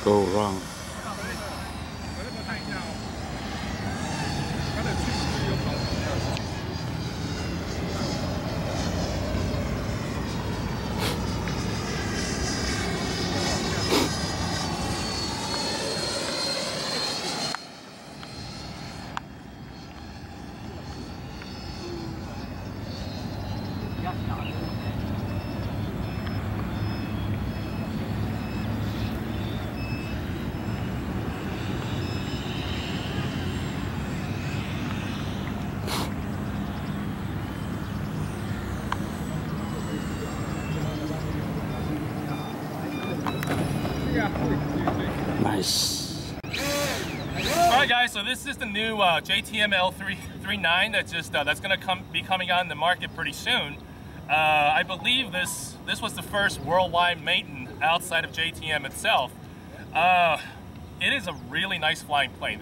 go wrong. Nice. Alright guys, so this is the new JTM L39 that's going to be coming on the market pretty soon. I believe this was the first worldwide maiden outside of JTM itself. It is a really nice flying plane.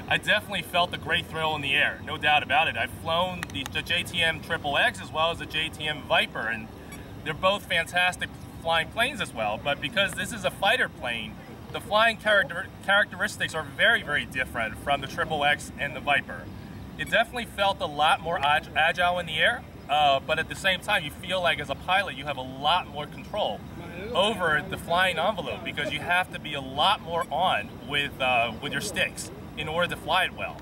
I definitely felt a great thrill in the air, no doubt about it. I've flown the JTM XXX as well as the JTM Viper, and they're both fantastic flying planes as well, but because this is a fighter plane, the flying characteristics are very, very different from the XXX and the Viper. It definitely felt a lot more agile in the air, but at the same time, you feel like as a pilot, you have a lot more control over the flying envelope because you have to be a lot more on with your sticks in order to fly it well.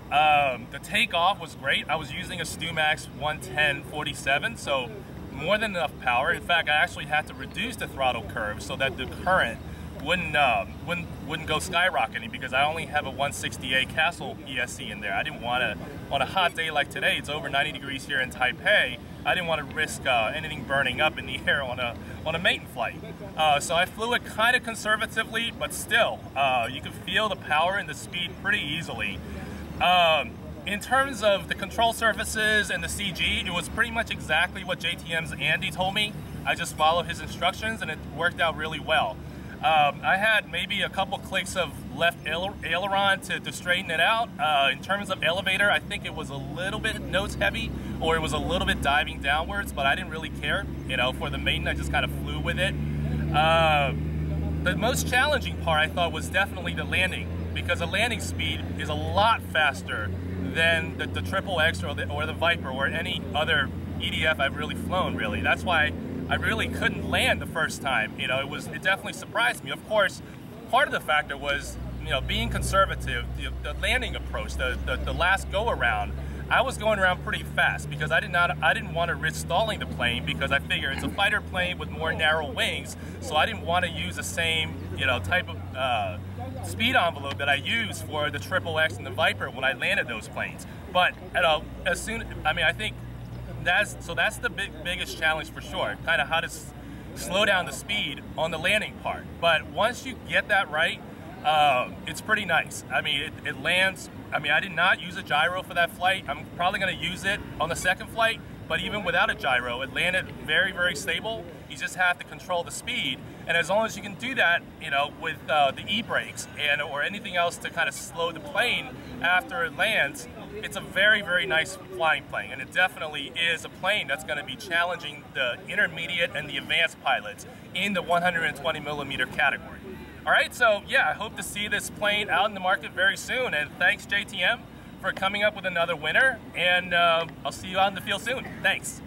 The takeoff was great. I was using a StuMax 110/47, so more than enough power. In fact, I actually had to reduce the throttle curve so that the current wouldn't go skyrocketing because I only have a 168 Castle ESC in there. I didn't want to, on a hot day like today, it's over 90 degrees here in Taipei, I didn't want to risk anything burning up in the air on a maiden flight. So I flew it kind of conservatively, but still, you could feel the power and the speed pretty easily. In terms of the control surfaces and the CG, it was pretty much exactly what JTM's Andy told me. I just followed his instructions and it worked out really well. I had maybe a couple clicks of left aileron to straighten it out. In terms of elevator, I think it was a little bit nose heavy or it was a little bit diving downwards, but I didn't really care. You know, for the maiden, I just kind of flew with it. The most challenging part I thought was definitely the landing because the landing speed is a lot faster than the XXX or the Viper or any other EDF I've really flown, really. That's why I really couldn't land the first time. You know, it definitely surprised me. Of course, part of the factor was, you know, being conservative, the landing approach, the last go around. I was going around pretty fast because I didn't want to risk stalling the plane because I figure it's a fighter plane with more narrow wings, so I didn't want to use the same, you know, type of speed envelope that I used for the XXX and the Viper when I landed those planes. But I think that's the biggest challenge for sure, kind of how to slow down the speed on the landing part. But once you get that right, it's pretty nice. I mean, it lands. I mean, I did not use a gyro for that flight. I'm probably going to use it on the second flight, but even without a gyro, it landed very, very stable. You just have to control the speed, and as long as you can do that, you know, with the e-brakes or anything else to kind of slow the plane after it lands, it's a very, very nice flying plane, and it definitely is a plane that's going to be challenging the intermediate and the advanced pilots in the 120mm category. All right, so yeah, I hope to see this plane out in the market very soon, and thanks JTM for coming up with another winner, and I'll see you out in the field soon. Thanks.